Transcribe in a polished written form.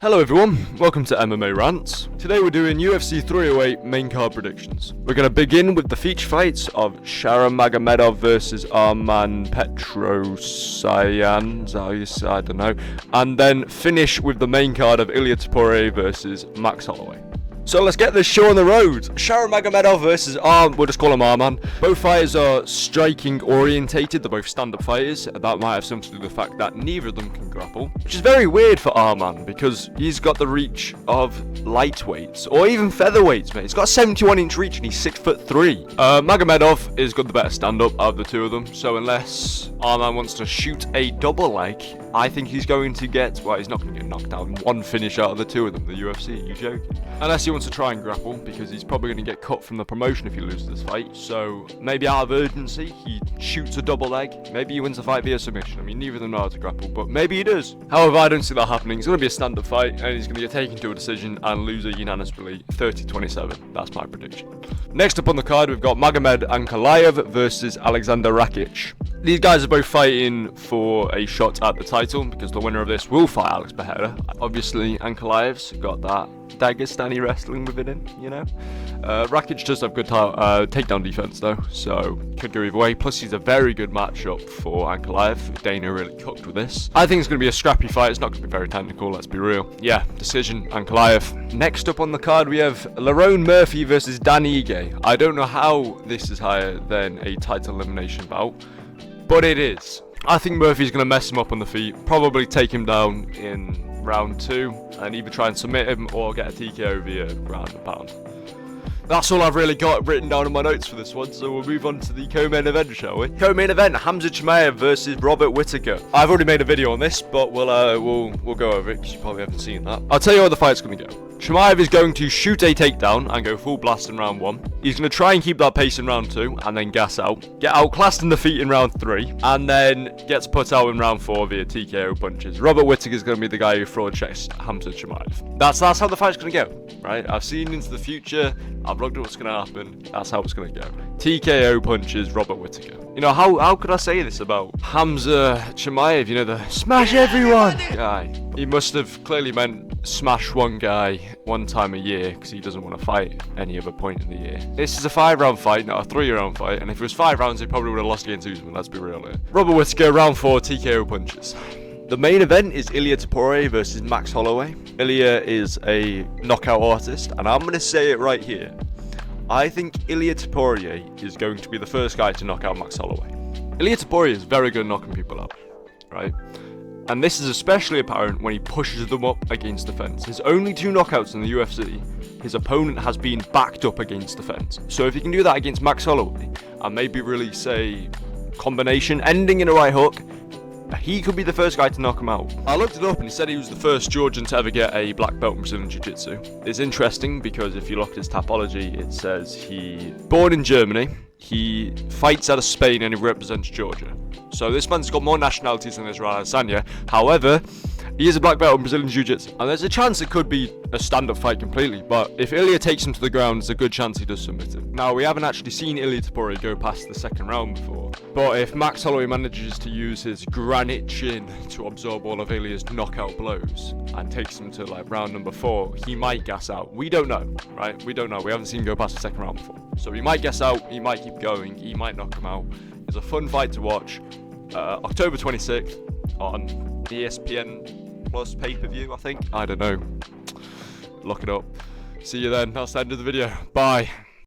Hello everyone, welcome to MMA Rants. Today we're doing UFC 308 main card predictions. We're going to begin with the feature fights of Shara Magomedov versus Armen Petrosyan, I don't know, and then finish with the main card of Ilia Topuria versus Max Holloway. So let's get this show on the road. Shara Magomedov versus we'll just call him Armen. Both fighters are striking orientated, they're both stand-up fighters. That might have something to do with the fact that neither of them can grapple. Which is very weird for Armen because he's got the reach of lightweights or even featherweights, mate. He's got a 71-inch reach and he's 6'3". Magomedov is got the better stand-up out of the two of them. So unless Armen wants to shoot a double leg, I think he's going to get, well, he's not going to get knocked down. One finish out of the two of them, the UFC, you joking? Unless he wants to try and grapple, because he's probably going to get cut from the promotion if he loses this fight. So maybe out of urgency, he shoots a double leg. Maybe he wins the fight via submission. I mean, neither of them know how to grapple, but maybe he does. However, I don't see that happening. It's going to be a stand-up fight, and he's going to get taken to a decision and lose a unanimously 30-27. That's my prediction. Next up on the card, we've got Magomed Ankalaev versus Aleksandar Rakic. These guys are both fighting for a shot at the title because the winner of this will fight Alex Pereira. Obviously, Ankalaev's got that Dagestani wrestling within him, you know. Rakic does have good takedown defense though, so could go either way. Plus, he's a very good matchup for Ankalaev. Dana really cooked with this. I think it's going to be a scrappy fight. It's not going to be very technical, let's be real. Yeah, decision, Ankalaev. Next up on the card, we have Lerone Murphy versus Dan Ige. I don't know how this is higher than a title elimination bout, but it is. I think Murphy's going to mess him up on the feet, probably take him down in round 2, and either try and submit him or get a TKO via ground and pound. That's all I've really got written down in my notes for this one, so we'll move on to the co-main event, shall we? Co-main event, Khamzat Chimaev versus Whittaker. I've already made a video on this, but we'll go over it, because you probably haven't seen that. I'll tell you how the fight's going to go. Chimaev is going to shoot a takedown and go full blast in round 1. He's going to try and keep that pace in round 2 and then gas out. Get outclassed in the feet in round 3 and then gets put out in round 4 via TKO punches. Whittaker is going to be the guy who fraud checks Khamzat Chimaev. That's how the fight's going to go, right? I've seen into the future. I've looked at what's going to happen. That's how it's going to go. TKO punches Whittaker. You know, how could I say this about Khamzat Chimaev? You know, the smash everyone guy. He must have clearly meant smash one guy one time a year because he doesn't want to fight any other point in the year. This is a 5-round fight, not a 3-round fight, and if it was 5 rounds, he probably would have lost against Usman, let's be real here. Whittaker, round 4, TKO punches. The main event is Ilia Topuria versus Max Holloway. Ilia is a knockout artist, and I'm going to say it right here. I think Ilia Topuria is going to be the first guy to knock out Max Holloway. Ilia Topuria is very good at knocking people out, right? And this is especially apparent when he pushes them up against the fence. His only 2 knockouts in the UFC, his opponent has been backed up against the fence. So if he can do that against Max Holloway, and maybe release a combination ending in a right hook, he could be the first guy to knock him out. I looked it up and he said he was the first Georgian to ever get a black belt in Brazilian Jiu-Jitsu. It's interesting because if you look at his topology, it says he born in Germany, he fights out of Spain and he represents Georgia. So this man's got more nationalities than Israel Adesanya. However, he is a black belt in Brazilian Jiu-Jitsu. And there's a chance it could be a stand-up fight completely. But if Ilia takes him to the ground, there's a good chance he does submit him. Now, we haven't actually seen Ilia Topuria go past the 2nd round before. But if Max Holloway manages to use his granite chin to absorb all of Ilia's knockout blows and takes him to like round number 4, he might gas out. We don't know, right? We don't know. We haven't seen him go past the 2nd round before. So he might gas out, he might keep going, he might knock him out. It's a fun fight to watch. October 26th on ESPN Plus pay-per-view, I think. I don't know. Look it up. See you then. That's the end of the video. Bye.